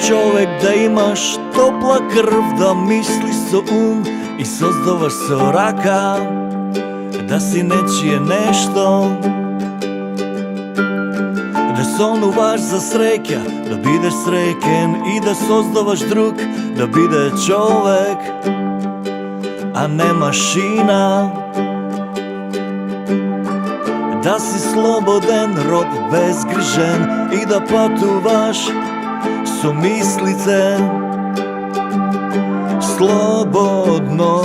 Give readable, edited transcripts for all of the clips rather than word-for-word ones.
човек, да имаш топла крв, да мислиш со ум и создаваш со рака, да си нечие нешто, да сонуваш за среќа, да бидеш среќен и да создаваш друг, да биде човек, а не машина. Да си слободен, роб безгрижен и да патуваш со мислице слободно.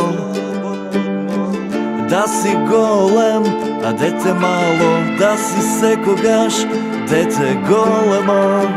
Да си голем, а дете мало, да си секогаш дете големо.